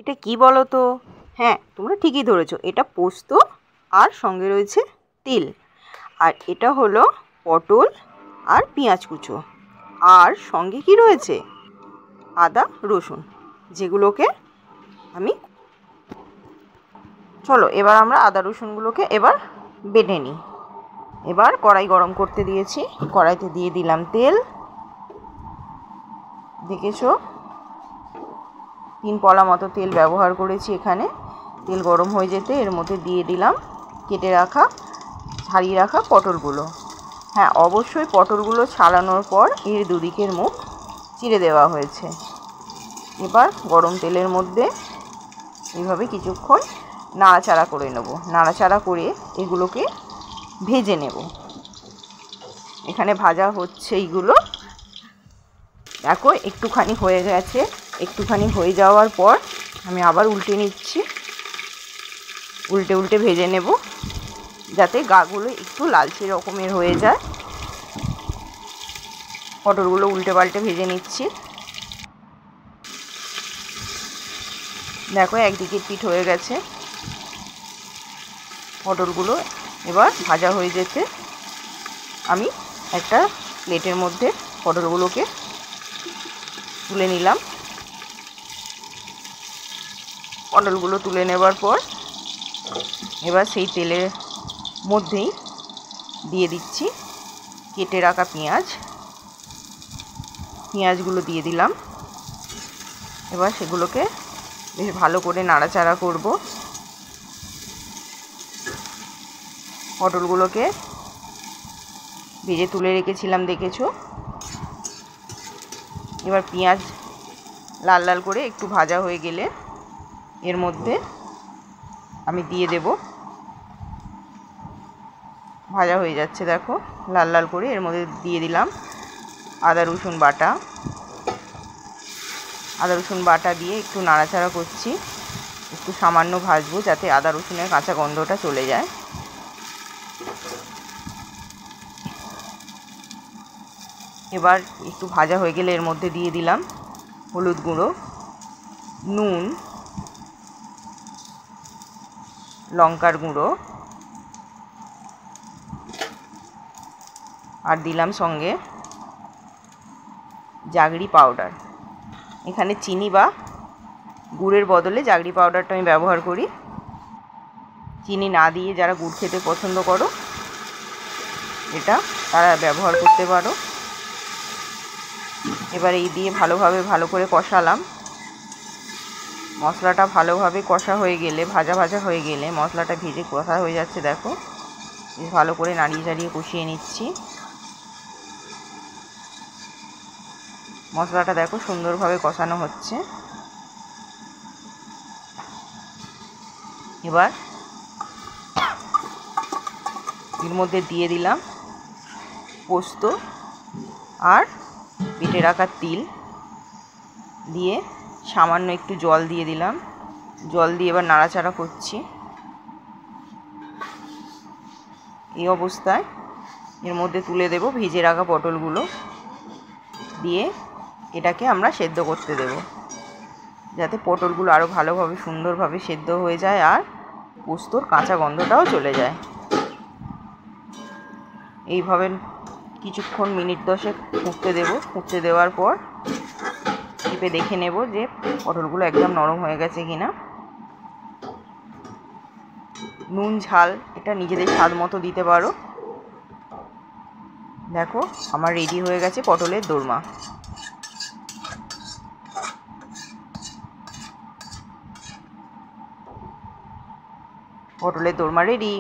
এটা কি বলো তো? হ্যাঁ, তোমরা ঠিকই ধরেছো, এটা পোস্ত আর সঙ্গে রয়েছে তিল। আর এটা হলো পটল আর পেঁয়াজ কুচো। আর সঙ্গে কি রয়েছে? আদা রসুন, যেগুলোকে আমি চলো এবার আমরা আদা রসুনগুলোকে এবার বেটে নিই। এবার কড়াই গরম করতে দিয়েছি, কড়াইতে দিয়ে দিলাম তেল। দেখেছো 3 পলা মতো তেল ব্যবহার করেছি এখানে। তেল গরম হয়ে যেতে এর মধ্যে দিয়ে দিলাম কেটে রাখা ছাড়িয়ে রাখা পটলগুলো। হ্যাঁ, অবশ্যই পটলগুলো ছাড়ানোর পর এর দুদিকের মুখ চিড়ে দেওয়া হয়েছে। এবার গরম তেলের মধ্যে এইভাবে কিছুক্ষণ নাড়াচাড়া করে নেব। নাড়াচাড়া করে এগুলোকে ভেজে নেব। এখানে ভাজা হচ্ছে এইগুলো। দেখো একটুখানি হয়ে গেছে। একটুখানি হয়ে যাওয়ার পর আমি আবার উল্টে নিচ্ছি। উল্টে উল্টে ভেজে নেব যাতে গাগুলো একটু লালচে রকমের হয়ে যায়। পটলগুলো উল্টে পাল্টে ভেজে নিচ্ছি। দেখো একদিকে পিঠ হয়ে গেছে। পটলগুলো এবার ভাজা হয়ে যেতে আমি একটা প্লেটের মধ্যে পটলগুলোকে তুলে নিলাম। পটলগুলো তুলে নেবার পর এবার সেই তেলের মধ্যেই দিয়ে দিচ্ছি কেটে রাখা পেঁয়াজগুলো দিয়ে দিলাম। এবার সেগুলোকে বেশ ভালো করে নাড়াচাড়া করব। পটলগুলোকে ভেজে তুলে রেখেছিলাম, দেখেছো। এবার পেঁয়াজ লাল লাল করে একটু ভাজা হয়ে গেলে এর মধ্যে আমি দিয়ে দেব। ভাজা হয়ে যাচ্ছে, দেখো লাল লাল করে। এর মধ্যে দিয়ে দিলাম আদা রসুন বাটা। আদা রসুন বাটা দিয়ে একটু নাড়াচাড়া করছি। একটু সামান্য ভাজবো যাতে আদা রসুনের কাঁচা গন্ধটা চলে যায়। এবার একটু ভাজা হয়ে গেলে এর মধ্যে দিয়ে দিলাম হলুদ গুঁড়ো, নুন, লঙ্কার গুঁড়ো আর দিলাম সঙ্গে জাগরি পাউডার। এখানে চিনি বা গুড়ের বদলে জাগরি পাউডারটা আমি ব্যবহার করি। চিনি না দিয়ে যারা গুড় খেতে পছন্দ করো এটা তারা ব্যবহার করতে পারো। এবার এই দিয়ে ভালো করে কষালাম। মশলাটা ভালোভাবে কষা হয়ে গেলে, ভাজা ভাজা হয়ে গেলে, মশলাটা ভেজে কষা হয়ে যাচ্ছে, দেখো বেশ ভালো করে নাড়িয়ে চাড়িয়ে কষিয়ে নিচ্ছি। মশলাটা দেখো সুন্দরভাবে কষানো হচ্ছে। এবার এর মধ্যে দিয়ে দিলাম পোস্ত আর বেটে রাখা তিল দিয়ে সামান্য একটু জল দিয়ে দিলাম। জল দিয়ে এবার নাড়াচাড়া করছি। এই অবস্থায় এর মধ্যে তুলে দেব ভেজে রাখা পটলগুলো দিয়ে এটাকে আমরা সেদ্ধ করতে দেব যাতে পটলগুলো আরও ভালোভাবে সুন্দরভাবে সেদ্ধ হয়ে যায় আর পোস্তর কাঁচা গন্ধটাও চলে যায়। এইভাবে কিছুক্ষণ মিনিট 10 ফুটতে দেব। ফুটতে দেওয়ার পর টিপে দেখে নেব যে পটলগুলো একদম নরম হয়ে গেছে কিনা। নুন ঝাল এটা নিজেদের স্বাদ মতো দিতে পারো। দেখো আমার রেডি হয়ে গেছে পটলের দোরমা। পটলের দোরমা রেডি।